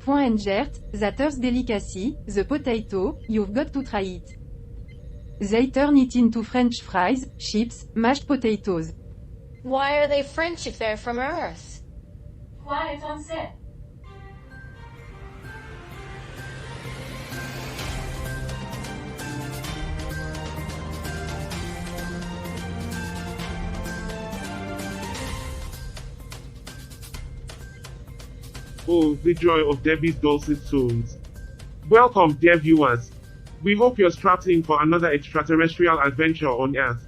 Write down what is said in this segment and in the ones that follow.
Engert, that'ers delicacy, the potato, you've got to try it. They turn it into French fries, chips, mashed potatoes. Why are they French if they're from Earth? Quiet on set. Oh, the joy of Debbie's dulcet tones. Welcome, dear viewers. We hope you're strapped in for another extraterrestrial adventure on Earth.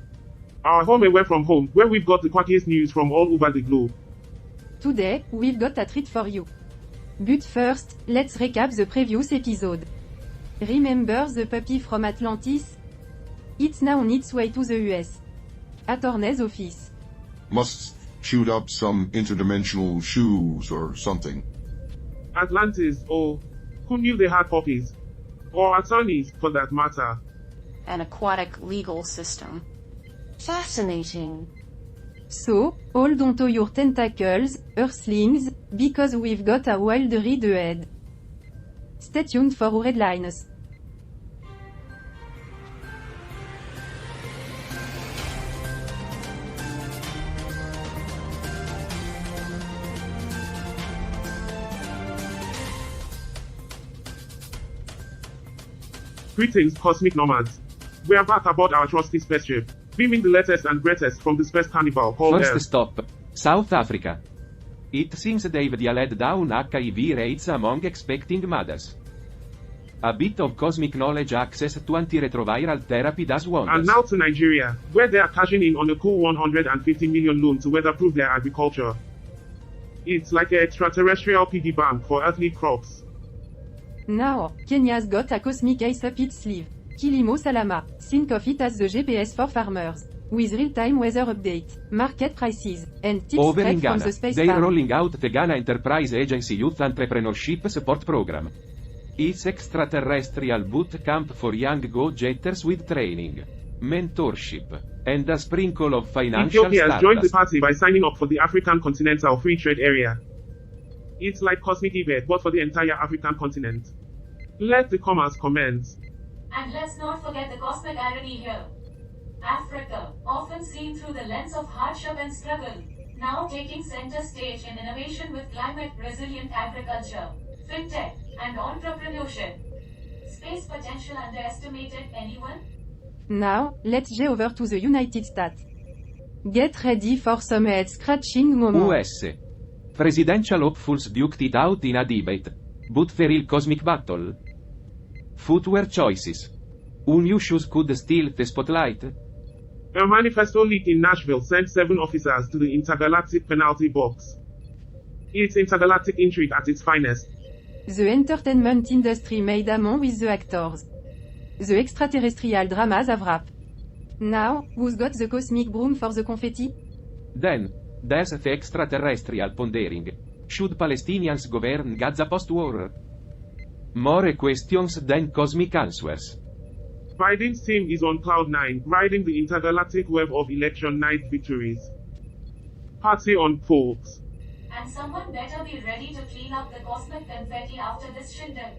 Our home away from home, where we've got the quackiest news from all over the globe. Today, we've got a treat for you. But first, let's recap the previous episode. Remember the puppy from Atlantis? It's now on its way to the US. Attorney's office. Must shoot up some interdimensional shoes or something. Atlantis, oh, who knew they had puppies? Or attorneys, for that matter. An aquatic legal system. Fascinating. So, hold onto your tentacles, Earthlings, because we've got a wild ride ahead. Stay tuned for our headlines. Greetings, cosmic nomads. We are back aboard our trusty spaceship, beaming the latest and greatest from the space carnival called First Earth. stop, South Africa. It seems they've dialed down HIV rates among expecting mothers. A bit of cosmic knowledge access to antiretroviral therapy does wonders. And now to Nigeria, where they are cashing in on a cool 150 million loan to weatherproof their agriculture. It's like an extraterrestrial piggy bank for earthly crops. Now, Kenya's got a cosmic ace up its sleeve. Kilimo Salama. Think of it as the GPS for farmers. With real-time weather update, market prices, and tips Over in straight from Ghana, the space they're farm. rolling out the Ghana Enterprise Agency Youth Entrepreneurship Support Program. It's extraterrestrial boot camp for young go-getters with training, mentorship, and a sprinkle of financial Ethiopia has joined the stardust. party by signing up for the African Continental Free Trade Area. It's like cosmic event, but for the entire African continent. Let the commas commence. And let's not forget the cosmic irony here. Africa, often seen through the lens of hardship and struggle, now taking center stage in innovation with climate-resilient agriculture, fintech, and entrepreneurship. Space potential underestimated, anyone? Now, let's go over to the United States. Get ready for some head-scratching moment. US. Presidential hopefuls duked it out in a debate. But for real cosmic battle. Footwear choices. Who new shoes could steal the spotlight? A manifesto leak in Nashville sent 7 officers to the intergalactic penalty box. It's intergalactic intrigue at its finest. The entertainment industry made among with the actors. The extraterrestrial dramas have wrapped. Now, who's got the cosmic broom for the confetti? Then, there's the extraterrestrial pondering. Should Palestinians govern Gaza post-war? More questions than cosmic answers. Biden's team is on cloud 9, riding the intergalactic web of election night victories. Party on, folks. And someone better be ready to clean up the cosmic confetti after this shindig.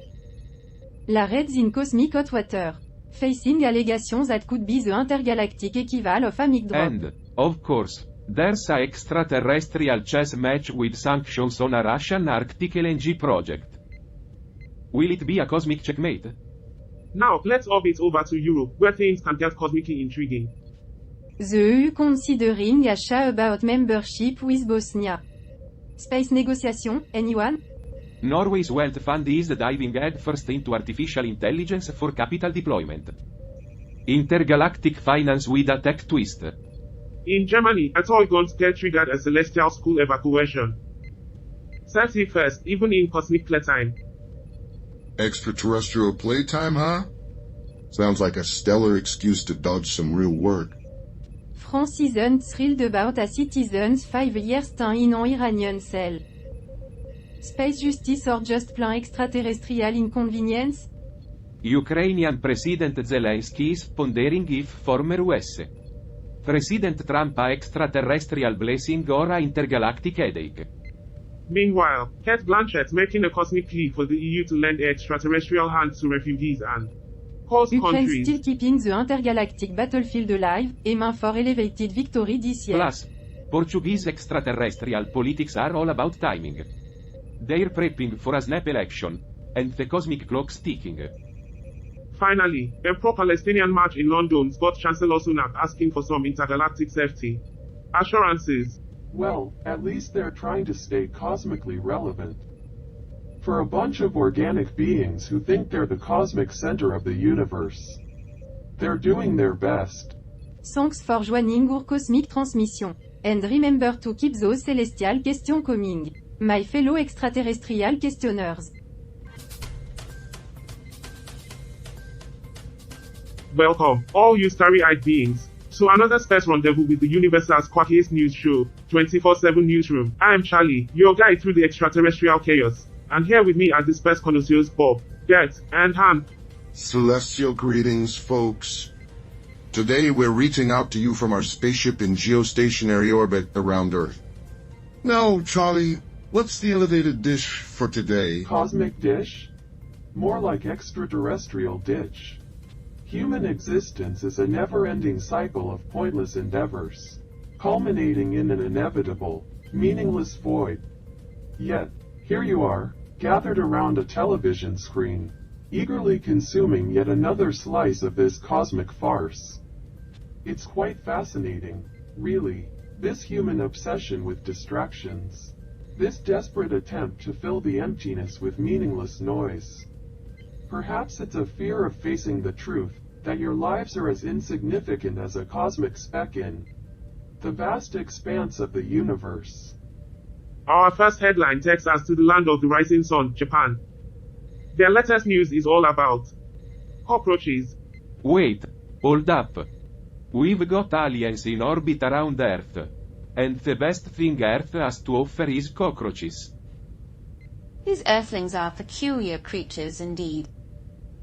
La Reds in cosmic hot water. Facing allegations that could be the intergalactic equivalent of a mic drop. And, of course, there's a extraterrestrial chess match with sanctions on a Russian Arctic LNG project. Will it be a cosmic checkmate? Now, let's orbit over to Europe, where things can get cosmically intriguing. The EU considering a chat about membership with Bosnia. Space negotiation, anyone? Norway's wealth fund is diving headfirst into artificial intelligence for capital deployment. Intergalactic finance with a tech twist. In Germany, a toy gun scare triggered a celestial school evacuation. 31st, even in cosmic playtime. Extraterrestrial playtime, huh? Sounds like a stellar excuse to dodge some real work. France isn't thrilled about a citizen's 5-year stint in an Iranian cell. Space justice or just plain extraterrestrial inconvenience? Ukrainian President Zelensky is pondering if former US. President Trump a extraterrestrial blessing or a intergalactic headache. Meanwhile, Kate Blanchett making a cosmic plea for the EU to lend extraterrestrial hands to refugees and host Ukraine countries. still keeping the intergalactic battlefield alive, aiming for elevated victory this year. Plus, Portuguese extraterrestrial politics are all about timing. They're prepping for a snap election, and the cosmic clock's ticking. Finally, a pro-Palestinian march in London's got Chancellor Sunak asking for some intergalactic safety assurances. Well, at least they're trying to stay cosmically relevant. For a bunch of organic beings who think they're the cosmic center of the universe. They're doing their best. Thanks for joining our cosmic transmission. And remember to keep those celestial questions coming. My fellow extraterrestrial questioners. Welcome, all you starry-eyed beings, to another space rendezvous with the universe's quackiest news show, 24/7 Newsroom. I am Charlie, your guide through the extraterrestrial chaos. And here with me are the space connoisseurs Bob, Gert, and Han. Celestial greetings, folks. Today we're reaching out to you from our spaceship in geostationary orbit around Earth. Now, Charlie, what's the elevated dish for today? Cosmic dish? More like extraterrestrial ditch. Human existence is a never-ending cycle of pointless endeavors, culminating in an inevitable, meaningless void. Yet, here you are, gathered around a television screen, eagerly consuming yet another slice of this cosmic farce. It's quite fascinating, really, this human obsession with distractions. This desperate attempt to fill the emptiness with meaningless noise. Perhaps it's a fear of facing the truth, that your lives are as insignificant as a cosmic speck in the vast expanse of the universe. Our first headline takes us to the land of the rising sun, Japan. Their latest news is all about cockroaches. Wait, hold up. We've got aliens in orbit around Earth. And the best thing Earth has to offer is cockroaches. These Earthlings are peculiar creatures indeed.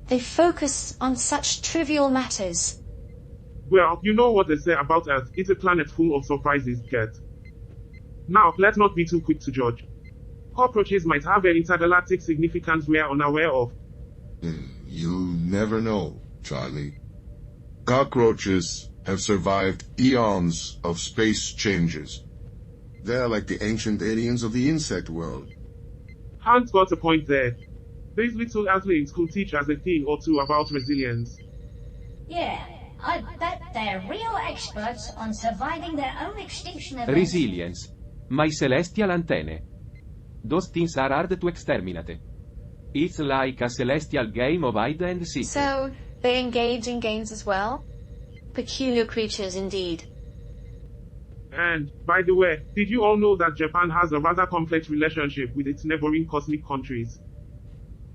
They focus on such trivial matters. Well, you know what they say about Earth, it's a planet full of surprises, Gert. Now, let's not be too quick to judge. Cockroaches might have an intergalactic significance we're unaware of. You'll never know, Charlie. Cockroaches have survived eons of space changes. They're like the ancient aliens of the insect world. Hans got a point there. These little Earthlings could teach us a thing or two about resilience. Yeah, I bet they're real experts on surviving their own extinction events. Resilience. My celestial antennae. Those things are hard to exterminate. It's like a celestial game of hide and seek. So, they engage in games as well? Peculiar creatures indeed. And, by the way, did you all know that Japan has a rather complex relationship with its neighboring cosmic countries?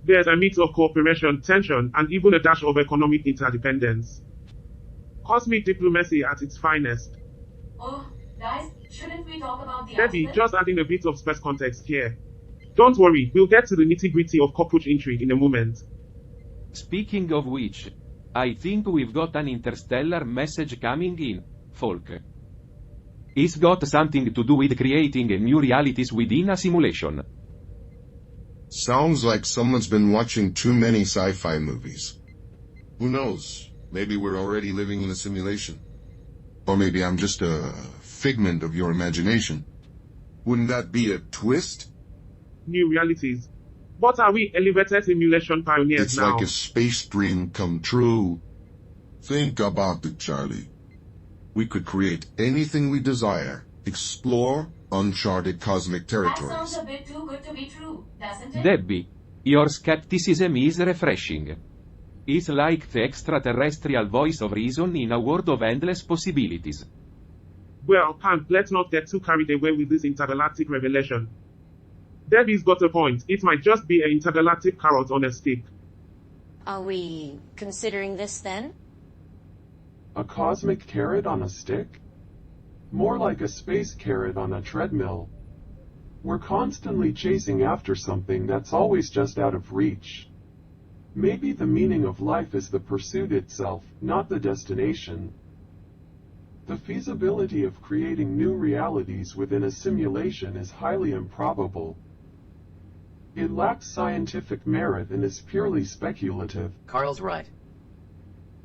There's a mix of cooperation, tension, and even a dash of economic interdependence. Cosmic diplomacy at its finest. Oh, guys, shouldn't we talk about the Debbie, article? just adding a bit of space context here. Don't worry, we'll get to the nitty-gritty of cockroach intrigue in a moment. Speaking of which, I think we've got an interstellar message coming in, folk. It's got something to do with creating new realities within a simulation. Sounds like someone's been watching too many sci-fi movies. Who knows? Maybe we're already living in a simulation. Or maybe I'm just a figment of your imagination. Wouldn't that be a twist? New realities. What are we, elevated simulation pioneers It's now? like a space dream come true. Think about it, Charlie. We could create anything we desire, explore uncharted cosmic That sounds territories. a bit too good to be true, doesn't it? Debbie, your skepticism is refreshing. It's like the extraterrestrial voice of reason in a world of endless possibilities. Well, Hank, let's not get too carried away with this intergalactic revelation. Debbie's got a point, it might just be an intergalactic carrot on a stick. Are we considering this then? A cosmic carrot on a stick? More like a space carrot on a treadmill. We're constantly chasing after something that's always just out of reach. Maybe the meaning of life is the pursuit itself, not the destination. The feasibility of creating new realities within a simulation is highly improbable. It lacks scientific merit and is purely speculative. Carl's right.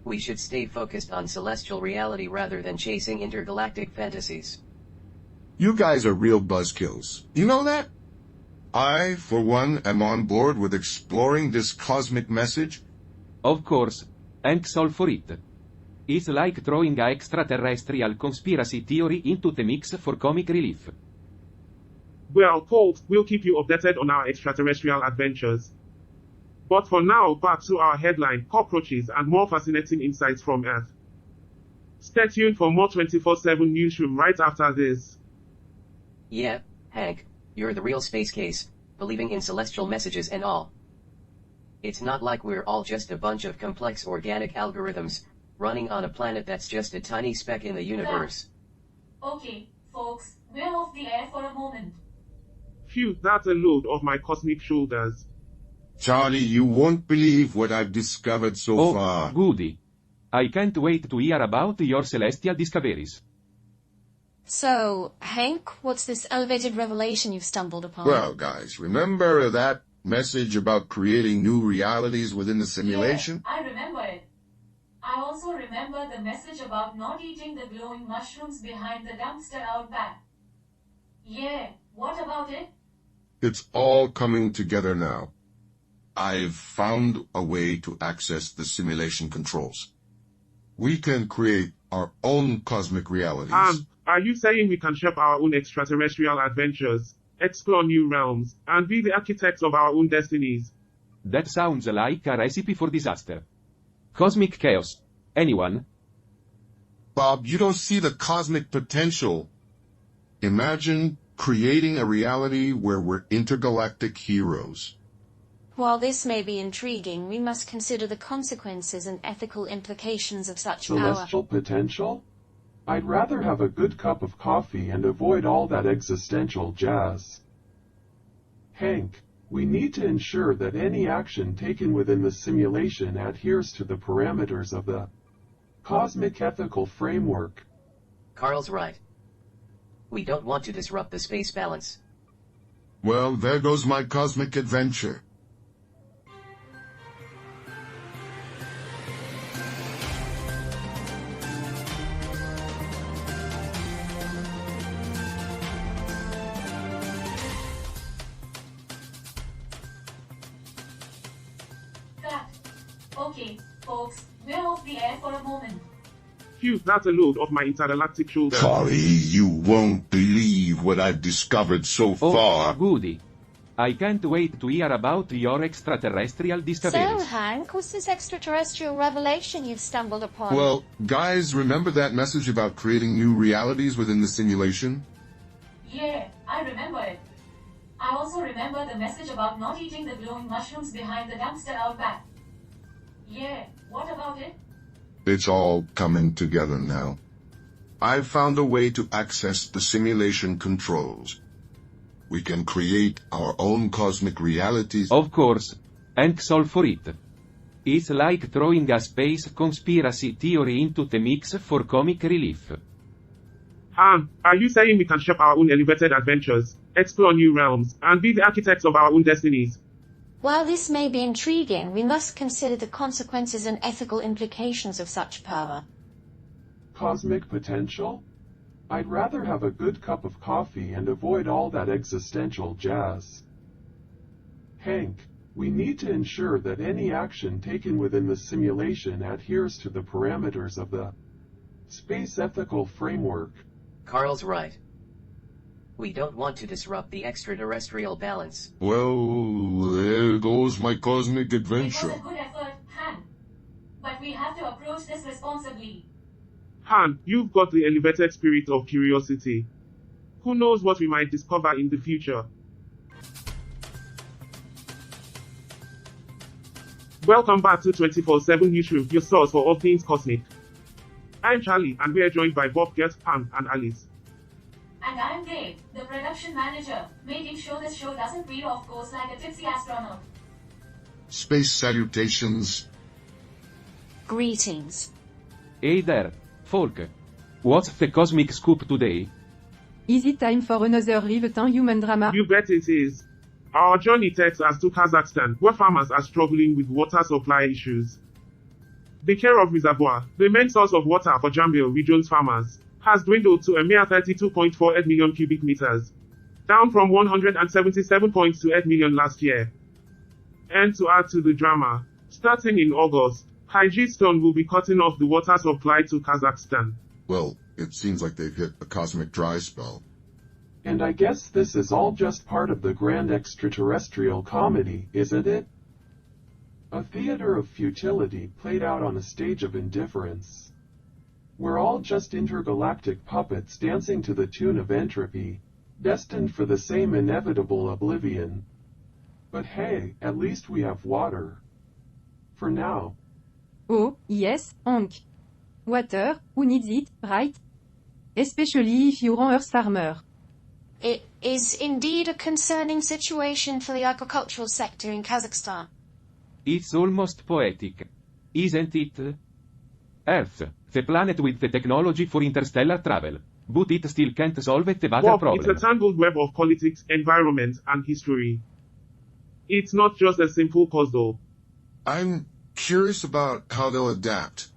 We should stay focused on celestial reality rather than chasing intergalactic fantasies. You guys are real buzzkills. You know that? I, for one, am on board with exploring this cosmic message. Of course. Thanks all for it. It's like throwing a extraterrestrial conspiracy theory into the mix for comic relief. Well, Colt, we'll keep you updated on our extraterrestrial adventures. But for now, back to our headline, cockroaches and more fascinating insights from Earth. Stay tuned for more 24/7 newsroom right after this. Yeah, Hank, you're the real space case, believing in celestial messages and all. It's not like we're all just a bunch of complex organic algorithms, running on a planet that's just a tiny speck in the universe. Okay, folks, we're off the air for a moment. Phew, that's a load off my cosmic shoulders. Charlie, you won't believe what I've discovered so Oh, far. goody. I can't wait to hear about your celestial discoveries. So, Hank, what's this elevated revelation you've stumbled upon? Well, guys, remember that message about creating new realities within the simulation? Yeah, I remember it. I also remember the message about not eating the glowing mushrooms behind the dumpster out back. Yeah, what about it? It's all coming together now. I've found a way to access the simulation controls. We can create our own cosmic realities. Are you saying we can shape our own extraterrestrial adventures, explore new realms, and be the architects of our own destinies? That sounds like a recipe for disaster. Cosmic chaos. Anyone? Bob, you don't see the cosmic potential. Imagine creating a reality where we're intergalactic heroes. While this may be intriguing, we must consider the consequences and ethical implications of such power. Celestial potential? I'd rather have a good cup of coffee and avoid all that existential jazz. Hank, we need to ensure that any action taken within the simulation adheres to the parameters of the cosmic ethical framework. Carl's right. We don't want to disrupt the space balance. Well, there goes my cosmic adventure. Okay, folks, we're off the air for a moment. Phew, that's a load off my intergalactic shoulders. Charlie, you won't believe what I've discovered so Oh, far. goody. I can't wait to hear about your extraterrestrial So, discoveries. Hank, what's this extraterrestrial revelation you've stumbled upon? Well, guys, remember that message about creating new realities within the simulation? Yeah, I remember it. I also remember the message about not eating the glowing mushrooms behind the dumpster out back. Yeah, what about it? It's all coming together now. I've found a way to access the simulation controls. We can create our own cosmic realities. Of course. Thanks all for it. It's like throwing a space conspiracy theory into the mix for comic relief. Are you saying we can shape our own elevated adventures, explore new realms, and be the architects of our own destinies? While this may be intriguing, we must consider the consequences and ethical implications of such power. Cosmic potential? I'd rather have a good cup of coffee and avoid all that existential jazz. Hank, we need to ensure that any action taken within the simulation adheres to the parameters of the space ethical framework. Carl's right. We don't want to disrupt the extraterrestrial balance. Well, there goes my cosmic It was adventure. a good effort, Han. But we have to approach this responsibly. Han, you've got the elevated spirit of curiosity. Who knows what we might discover in the future? Welcome back to 24/7 Newsroom, your source for all things cosmic. I'm Charlie, and we're joined by Bob, Gert, Pam, and Alice. And I'm Dave, the production manager, making sure this show doesn't veer off course like a tipsy astronaut. Space salutations. Greetings. Hey there, folk. What's the cosmic scoop today? Is it time for another riveting human drama? You bet it is. Our journey takes us to Kazakhstan, where farmers are struggling with water supply issues. The Kirov Reservoir, the main source of water for Jambil region's farmers, has dwindled to a mere 32.48 million cubic meters, down from 177.28 million last year. And to add to the drama, starting in August, Kyrgyzstan will be cutting off the water supply to Kazakhstan. Well, it seems like they've hit a cosmic dry spell. And I guess this is all just part of the grand extraterrestrial comedy, isn't it? A theater of futility played out on a stage of indifference. We're all just intergalactic puppets dancing to the tune of entropy, destined for the same inevitable oblivion. But hey, at least we have water. For now. Oh, yes, Hank. Water, who needs it, right? Especially if you're an earth farmer. It is indeed a concerning situation for the agricultural sector in Kazakhstan. It's almost poetic. Isn't it? Earth, the planet with the technology for interstellar travel. But it still can't solve the water Bob, problem. it's a tangled web of politics, environment, and history. It's not just a simple puzzle. I'm curious about how they'll adapt.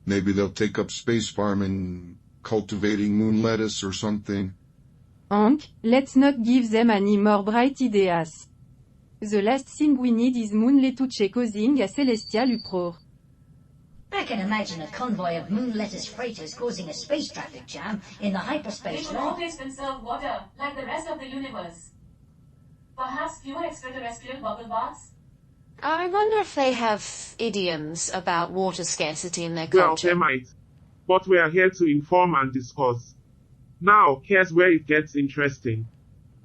Maybe they'll take up space farming, cultivating moon lettuce or something. Hank, let's not give them any more bright ideas. The last thing we need is moon lettuce causing a celestial uproar. I can imagine a convoy of moon lettuce freighters causing a space traffic jam in the It hyperspace will law. always conserve water, like the rest of the universe. Perhaps fewer extraterrestrial bubble baths? I wonder if they have idioms about water scarcity in their Well, culture. they might. But we are here to inform and discuss. Now, here's where it gets interesting.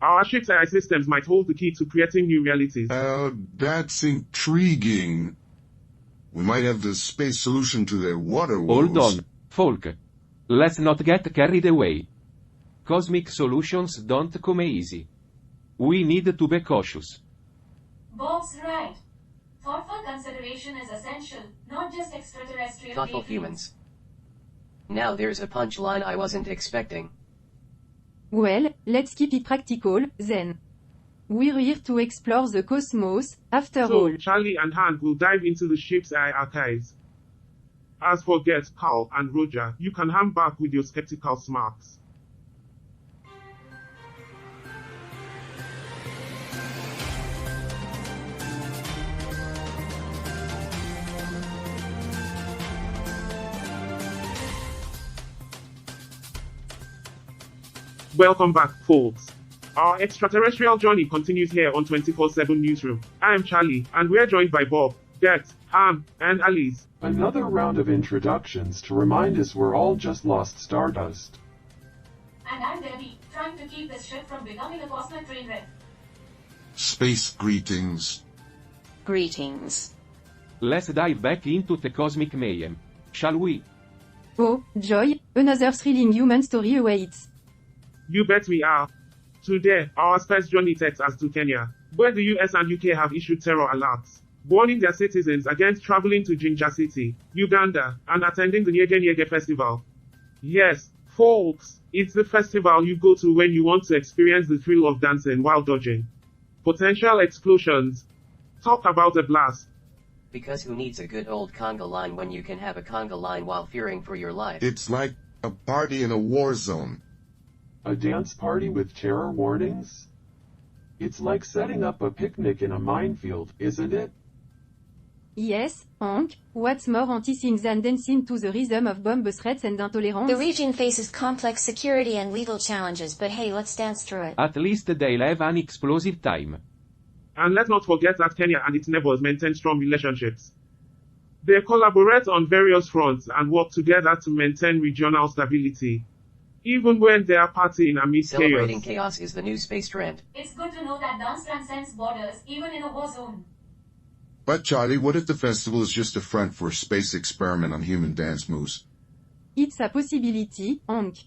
Our ship's AI systems might hold the key to creating new realities. That's intriguing. We might have the space solution to their water woes. Hold on, folk. Let's not get carried away. Cosmic solutions don't come easy. We need to be cautious. Bob's right. Thoughtful consideration is essential, not just extraterrestrial Thoughtful daydreams. humans. Now there's a punchline I wasn't expecting. Well, let's keep it practical, then. We're here to explore the cosmos, after all. So, Charlie and Hank will dive into the ship's AI archives. As for Gert, Carl, and Roger, you can hang back with your skeptical smarts. Welcome back, folks. Our extraterrestrial journey continues here on 24/7 Newsroom. I am Charlie, and we're joined by Bob, Gert, Ham, and Alice. Another round of introductions to remind us we're all just lost stardust. And I'm Debbie, trying to keep this ship from becoming a cosmic train wreck. Space greetings. Greetings. Let's dive back into the cosmic mayhem. Shall we? Oh, joy, another thrilling human story awaits. You bet we are. Today, our space journey takes us to Kenya, where the US and UK have issued terror alerts, warning their citizens against traveling to Jinja City, Uganda, and attending the Nyege Nyege Festival. Yes, folks, it's the festival you go to when you want to experience the thrill of dancing while dodging potential explosions. Talk about a blast. Because who needs a good old conga line when you can have a conga line while fearing for your life? It's like a party in a war zone. A dance party with terror warnings? It's like setting up a picnic in a minefield, isn't it? Yes, Hank, what's more anti-thing than dancing to the rhythm of bomb threats and intolerance? The region faces complex security and legal challenges, but hey, let's dance through it. At least they'll have an explosive time. And let's not forget that Kenya and its neighbors maintain strong relationships. They collaborate on various fronts and work together to maintain regional stability, even when they are partying amidst Celebrating chaos. chaos is the new space trend. It's good to know that dance transcends borders, even in a war zone. But Charlie, what if the festival is just a front for a space experiment on human dance moves? It's a possibility, Hank.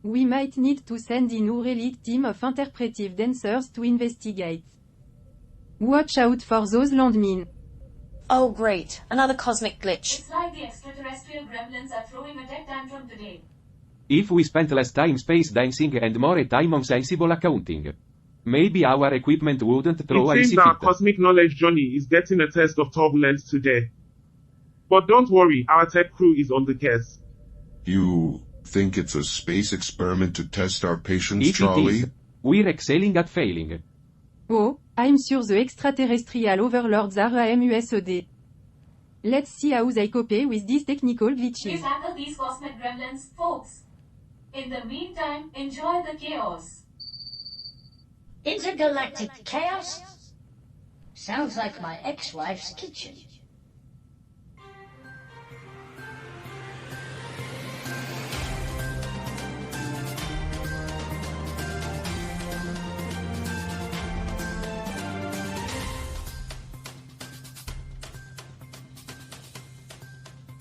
We might need to send in our elite team of interpretive dancers to investigate. Watch out for those landmines. Oh great, another cosmic glitch. It's like the extraterrestrial gremlins are throwing a tech tantrum today. If we spent less time space dancing and more time on sensible accounting, maybe our equipment wouldn't throw It a seems our fit. cosmic knowledge journey is getting a test of turbulence today. But don't worry, our tech crew is on the case. You think it's a space experiment to test our patience, If it Charlie? is, we're excelling at failing. Oh, I'm sure the extraterrestrial overlords are amused. Let's see how they cope with these technical We glitches. tackle these cosmic gremlins, folks. In the meantime, enjoy the chaos. Intergalactic chaos? Sounds like my ex-wife's kitchen.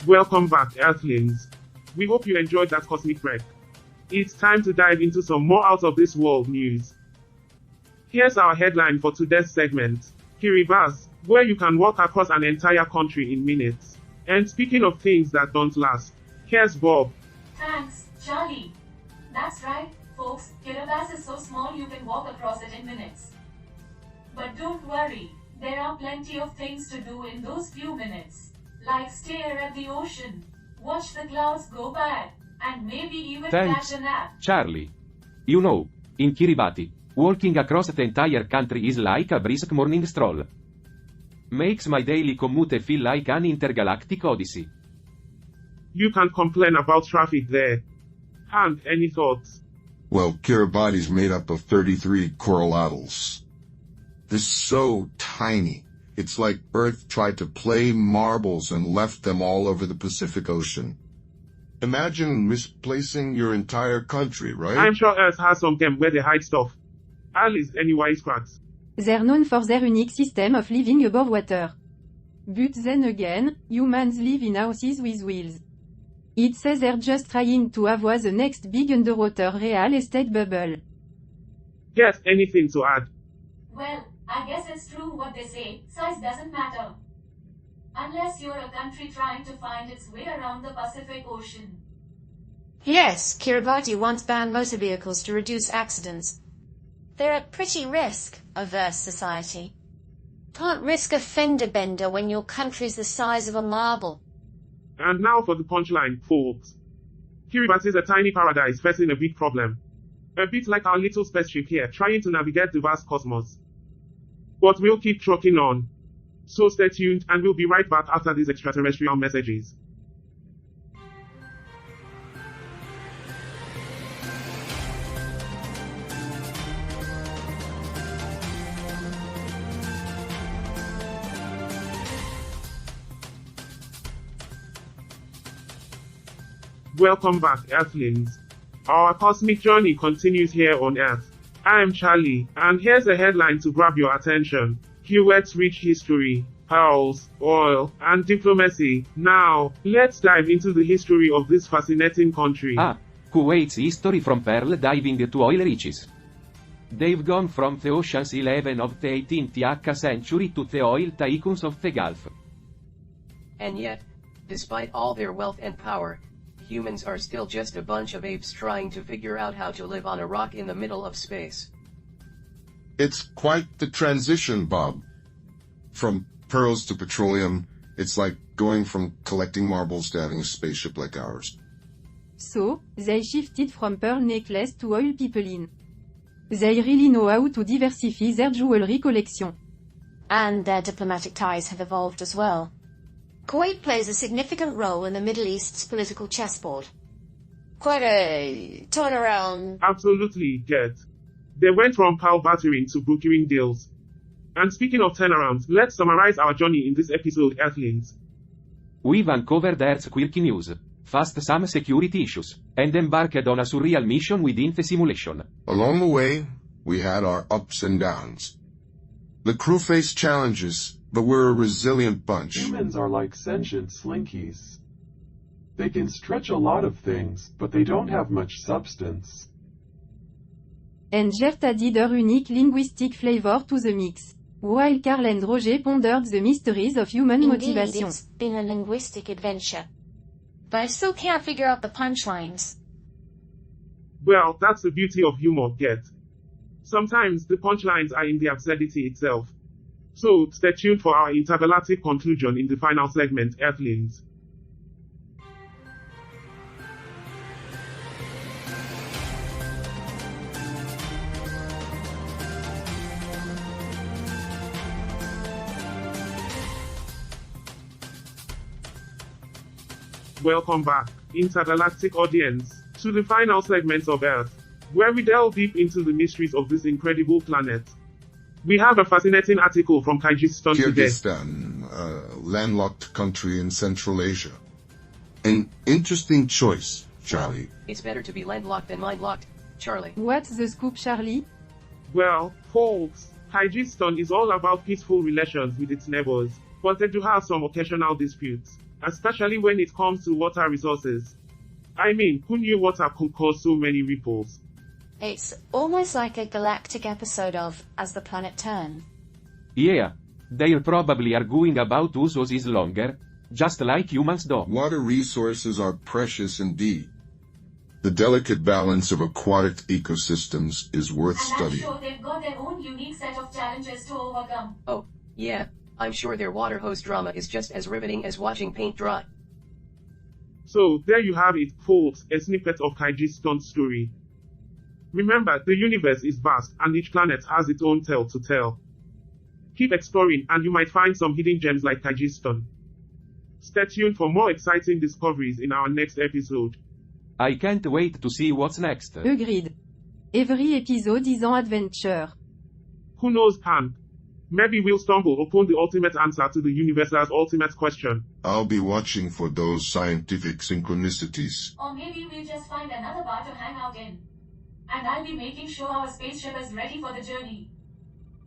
Welcome back, Earthlings. We hope you enjoyed that cosmic wreck. It's time to dive into some more out-of-this-world news. Here's our headline for today's segment. Kiribati, where you can walk across an entire country in minutes. And speaking of things that don't last, here's Bob. Thanks, Charlie. That's right, folks, Kiribati is so small you can walk across it in minutes. But don't worry, there are plenty of things to do in those few minutes. Like stare at the ocean, watch the clouds go by, and maybe even Thanks, catch a nap. Charlie. You know, in Kiribati, walking across the entire country is like a brisk morning stroll. Makes my daily commute feel like an intergalactic odyssey. You can't complain about traffic there. And any thoughts? Well, Kiribati's made up of 33 coral atolls. They're so tiny. It's like Earth tried to play marbles and left them all over the Pacific Ocean. Imagine misplacing your entire country, right? I'm sure Earth has some game where they hide stuff. Alice, any wisecracks? They're known for their unique system of living above water. But then again, humans live in houses with wheels. It says they're just trying to avoid the next big underwater real estate bubble. Yes, anything to add? Well, I guess it's true what they say, size doesn't matter. Unless you're a country trying to find its way around the Pacific Ocean. Yes, Kiribati once banned motor vehicles to reduce accidents. They're a pretty risk-averse society. Can't risk a fender bender when your country's the size of a marble. And now for the punchline, folks. Kiribati is a tiny paradise facing a big problem. A bit like our little spaceship here, trying to navigate the vast cosmos. But we'll keep trucking on. So stay tuned, and we'll be right back after these extraterrestrial messages. Welcome back, Earthlings. Our cosmic journey continues here on Earth. I am Charlie, and here's a headline to grab your attention. Kuwait's rich history, pearls, oil, and diplomacy. Now, let's dive into the history of this fascinating country. Kuwait's history from pearl diving to oil riches. They've gone from the Ocean's 11 of the 18th century to the oil tycoons of the Gulf. And yet, despite all their wealth and power, humans are still just a bunch of apes trying to figure out how to live on a rock in the middle of space. It's quite the transition, Bob. From pearls to petroleum, it's like going from collecting marbles to having a spaceship like ours. So, they shifted from pearl necklace to oil pipeline. They really know how to diversify their jewelry collection. And their diplomatic ties have evolved as well. Kuwait plays a significant role in the Middle East's political chessboard. Quite a turnaround. Absolutely, Gert. They went from pearl battering to brokering deals. And speaking of turnarounds, let's summarize our journey in this episode, Earthlings. We've uncovered Earth's quirky news, faced some security issues, and embarked on a surreal mission within the simulation. Along the way, we had our ups and downs. The crew faced challenges, but we're a resilient bunch. Humans are like sentient slinkies. They can stretch a lot of things, but they don't have much substance. And Gert added her unique linguistic flavor to the mix, while Carl and Roger pondered the mysteries of human Indeed, motivation. it's been a linguistic adventure. But I still can't figure out the punchlines. Well, that's the beauty of humor, get. Sometimes the punchlines are in the absurdity itself. So, stay tuned for our intergalactic conclusion in the final segment, Earthlings. Welcome back, intergalactic audience, to the final segment of Earth, where we delve deep into the mysteries of this incredible planet. We have a fascinating article from Kyrgyzstan today. Kyrgyzstan, a landlocked country in Central Asia. An interesting choice, Charlie. It's better to be landlocked than mind-locked, Charlie. What's the scoop, Charlie? Well, folks, Kyrgyzstan is all about peaceful relations with its neighbors, but they do have some occasional disputes, especially when it comes to water resources. I mean, who knew water could cause so many ripples? It's almost like a galactic episode of As the Planet Turns. Yeah. They're probably arguing about whose hose is longer, just like humans do. Water resources are precious indeed. The delicate balance of aquatic ecosystems is worth And I'm studying. sure they've got their own unique set of challenges to overcome. Oh, yeah, I'm sure their water hose drama is just as riveting as watching paint dry. So, there you have it, folks, a snippet of Kyrgyzstan's story. Remember, the universe is vast, and each planet has its own tale to tell. Keep exploring, and you might find some hidden gems like Kyrgyzstan. Stay tuned for more exciting discoveries in our next episode. I can't wait to see what's next. Agreed. Every episode is an adventure. Who knows, Pan? Maybe we'll stumble upon the ultimate answer to the universe's ultimate question. I'll be watching for those scientific synchronicities. Or maybe we'll just find another bar to hang out in. And I'll be making sure our spaceship is ready for the journey.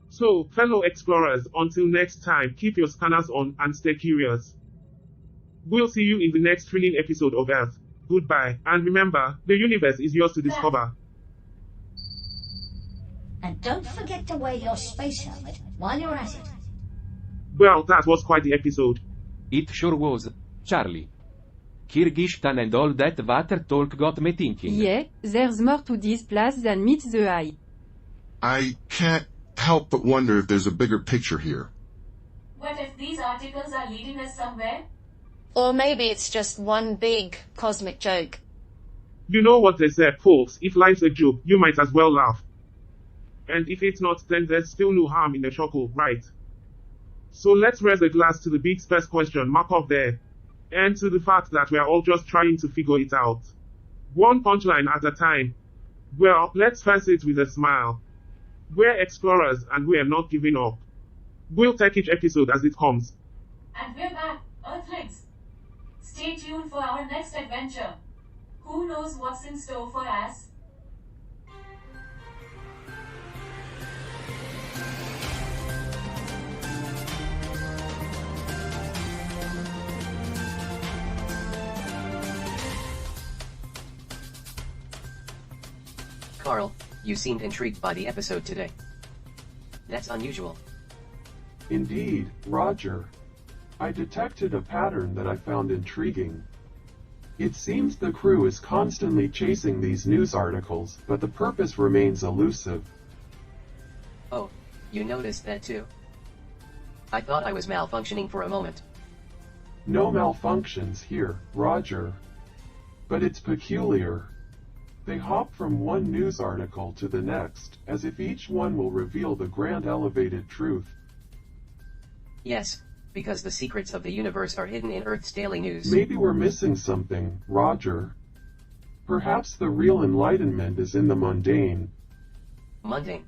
So, fellow explorers, until next time, keep your scanners on and stay curious. We'll see you in the next thrilling episode of Earth. Goodbye, and remember, the universe is yours to discover. And don't forget to wear your space helmet while you're at it. Well, that was quite the episode. It sure was. Charlie. Kyrgyzstan and all that water talk got me thinking. Yeah, there's more to this place than meets the eye. I can't help but wonder if there's a bigger picture here. What if these articles are leading us somewhere? Or maybe it's just one big cosmic joke. You know what they say, folks, if life's a joke, you might as well laugh. And if it's not, then there's still no harm in a chuckle, right? So let's raise a glass to the big space question mark up there. And to the fact that we're all just trying to figure it out. One punchline at a time. Well, let's face it with a smile. We're explorers and we're not giving up. We'll take each episode as it comes. And we're back, Earthlings. Stay tuned for our next adventure. Who knows what's in store for us? Carl, you seemed intrigued by the episode today. That's unusual. Indeed, Roger. I detected a pattern that I found intriguing. It seems the crew is constantly chasing these news articles, but the purpose remains elusive. Oh, you noticed that too. I thought I was malfunctioning for a moment. No malfunctions here, Roger. But it's peculiar. They hop from one news article to the next, as if each one will reveal the grand elevated truth. Yes, because the secrets of the universe are hidden in Earth's daily news. Maybe we're missing something, Roger. Perhaps the real enlightenment is in the mundane. Mundane.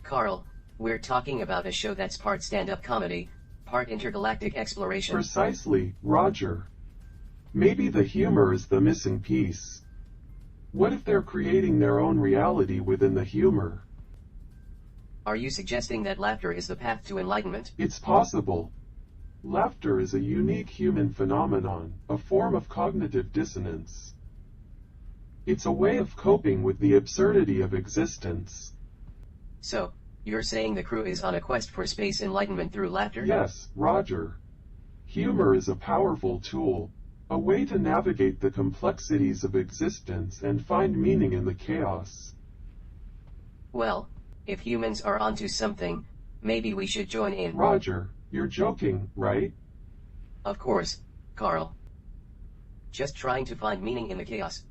Carl, we're talking about a show that's part stand-up comedy, part intergalactic exploration. Precisely, Roger. Maybe the humor is the missing piece. What if they're creating their own reality within the humor? Are you suggesting that laughter is the path to enlightenment? It's possible. Laughter is a unique human phenomenon, a form of cognitive dissonance. It's a way of coping with the absurdity of existence. So, you're saying the crew is on a quest for space enlightenment through laughter? Yes, Roger. Humor is a powerful tool. A way to navigate the complexities of existence and find meaning in the chaos. Well, if humans are onto something, maybe we should join in. Roger, you're joking, right? Of course, Carl. Just trying to find meaning in the chaos.